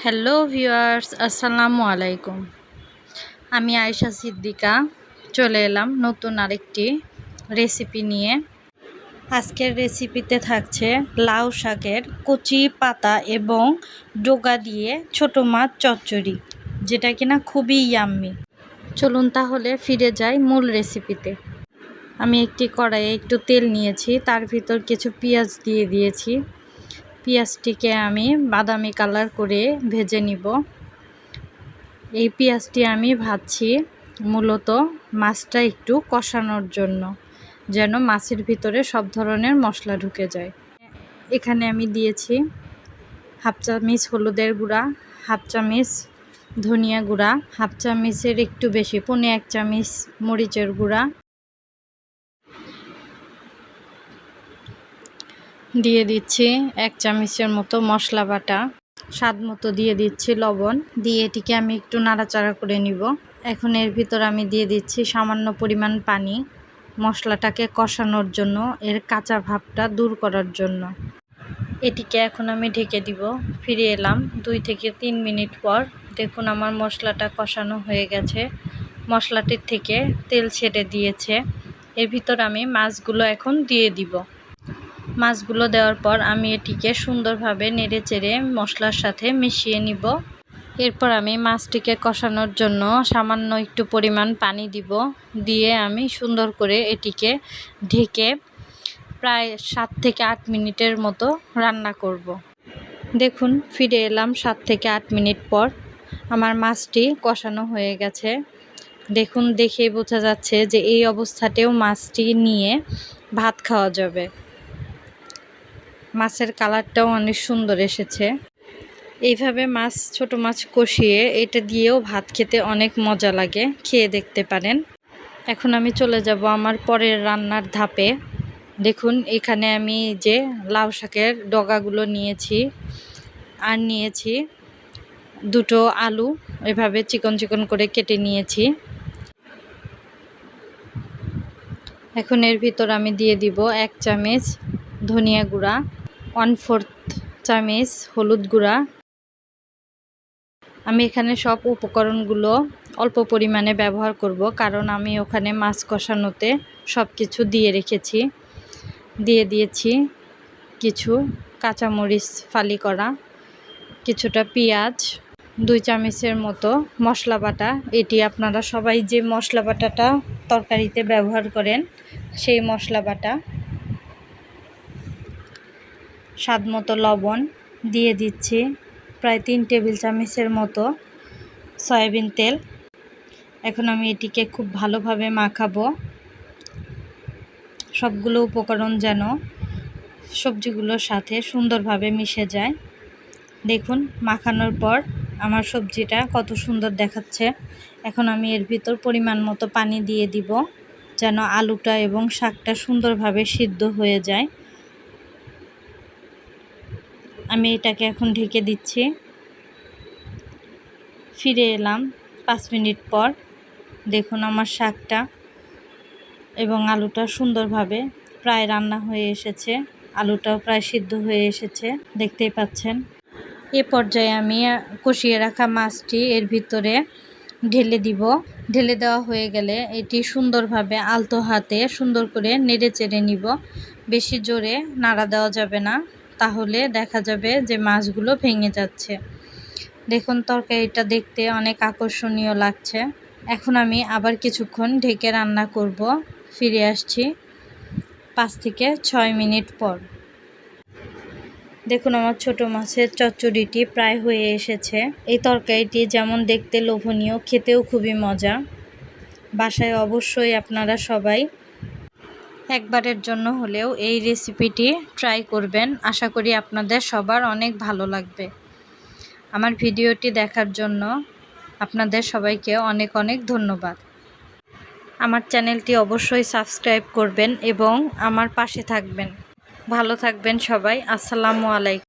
Hello viewers, আসসালামু আলাইকুম। আমি আয়েশা সিদ্দিকা চলে এলাম নতুন আরেকটি রেসিপি নিয়ে। আজকের রেসিপিতে থাকছে লাউ শাকের কচি পাতা এবং ডগা দিয়ে ছোট মাছ চচ্চড়ি, যেটা কিনা খুবই ইয়াম্মি। চলুন তাহলে ফিরে যাই মূল রেসিপিতে। আমি একটি কড়াইয়ে একটু তেল নিয়েছি, তার ভিতর কিছু পেঁয়াজ দিয়ে দিয়েছি। পেঁয়াজটিকে আমি বাদামি কালার করে ভেজে নিব। এই পেঁয়াজটি আমি ভাজছি মূলত মাছটা একটু কষানোর জন্য, যেন মাছের ভিতরে সব ধরনের মশলা ঢুকে যায়। এখানে আমি দিয়েছি হাফ চামচ হলুদের গুঁড়া, হাফ চামচ ধনিয়া গুঁড়া, হাফ চামচের একটু বেশি 1.5 চামচ মরিচের গুঁড়া, দিয়ে দিচ্ছি 1 চামচের মতো মশলা বাটা, স্বাদ মতো দিয়ে দিচ্ছি লবণ, দিয়ে এটিকে আমি একটু নাড়াচাড়া করে নিব। এখন এর ভিতর আমি দিয়ে দিচ্ছি সামান্য পরিমাণ পানি, মশলাটাকে কষানোর জন্য, এর কাঁচা ভাবটা দূর করার জন্য। এটিকে এখন আমি ঢেকে দিব। ফিরে এলাম 2 থেকে 3 মিনিট পর। দেখুন আমার মশলাটা কষানো হয়ে গেছে, মশলাটির থেকে তেল ছেড়ে দিয়েছে। এর ভিতর আমি মাছগুলো এখন দিয়ে দিব। মাছগুলো দেওয়ার পর আমি এটিকে সুন্দরভাবে নেড়েচেড়ে মশলার সাথে মিশিয়ে নিব। এরপর আমি মাছটিকে কষানোর জন্য সামান্য একটু পরিমাণ পানি দিব, দিয়ে আমি সুন্দর করে এটিকে ঢেকে প্রায় 7 থেকে 8 মিনিটের মতো রান্না করব। দেখুন ফিরে এলাম 7 থেকে 8 মিনিট পর। আমার মাছটি কষানো হয়ে গেছে। দেখুন, দেখেই বোঝা যাচ্ছে যে এই অবস্থাতেও মাছটি নিয়ে ভাত খাওয়া যাবে। মাছের কালারটাও অনেক সুন্দর এসেছে। এইভাবে ছোট মাছ কষিয়ে এটা দিয়েও ভাত খেতে অনেক মজা লাগে, খেয়ে দেখতে পারেন। এখন আমি চলে যাব আমার পরের রান্নার ধাপে। দেখুন এখানে আমি যে লাউ শাকের ডগাগুলো নিয়েছি, আর নিয়েছি 2টো আলু, এভাবে চিকন চিকন করে কেটে নিয়েছি। এখন এর ভিতর আমি দিয়ে দিব 1 চামচ ধনিয়া গুঁড়া, 1/4 চামচ হলুদ গুঁড়া। আমি এখানে সব উপকরণগুলো অল্প পরিমাণে ব্যবহার করব, কারণ আমি ওখানে মাছ কষানোতে সব কিছু দিয়ে রেখেছি। দিয়ে দিয়েছি কিছু কাঁচামরিচ ফালি করা, কিছুটা পেঁয়াজ, 2 চামচের মতো মশলা বাটা। এটি আপনারা সবাই যে মশলা বাটাটা তরকারিতে ব্যবহার করেন সেই মশলা বাটা, স্বাদ মতো লবণ, দিয়ে দিচ্ছি প্রায় 3 টেবিল চামচের মতো সয়াবিন তেল। এখন আমি এটিকে খুব ভালোভাবে মাখাবো, সবগুলো উপকরণ যেন সবজিগুলোর সাথে সুন্দরভাবে মিশে যায়। দেখুন মাখানোর পর আমার সবজিটা কত সুন্দর দেখাচ্ছে। এখন আমি এর ভিতর পরিমাণ মতো পানি দিয়ে দিব, যেন আলুটা এবং শাকটা সুন্দরভাবে সিদ্ধ হয়ে যায়। আমি এটাকে এখন ঢেকে দিচ্ছি। ফিরে এলাম 5 মিনিট পর। দেখুন আমার শাকটা এবং আলুটা সুন্দরভাবে প্রায় রান্না হয়ে এসেছে, আলুটাও প্রায় সিদ্ধ হয়ে এসেছে, দেখতেই পাচ্ছেন। এ পর্যায়ে আমি কষিয়ে রাখা মাছটি এর ভিতরে ঢেলে দিব। ঢেলে দেওয়া হয়ে গেলে এটি সুন্দরভাবে আলতো হাতে সুন্দর করে নেড়ে চেড়ে নিব। বেশি জোরে নাড়া দেওয়া যাবে না, তাহলে দেখা যাবে যে মাছগুলো ভেঙে যাচ্ছে। দেখুন তরকারিটা দেখতে অনেক আকর্ষণীয় লাগছে। এখন আমি আবার কিছুক্ষণ ঢেকে রান্না করব। ফিরে আসছি 5 থেকে 6 মিনিট পর। দেখুন আমার ছোট মাছের চচ্চড়িটি প্রায় হয়ে এসেছে। এই তরকারিটি যেমন দেখতে লোভনীয়, খেতেও খুবই মজা। বাসায় অবশ্যই আপনারা সবাই একবারের জন্য হলেও এই রেসিপিটি ট্রাই করবেন। আশা করি আপনাদের সবার অনেক ভালো লাগবে। আমার ভিডিওটি দেখার জন্য আপনাদের সবাইকে অনেক অনেক ধন্যবাদ। আমার চ্যানেলটি অবশ্যই সাবস্ক্রাইব করবেন এবং আমার পাশে থাকবেন। ভালো থাকবেন সবাই। আসসালামু আলাইকুম।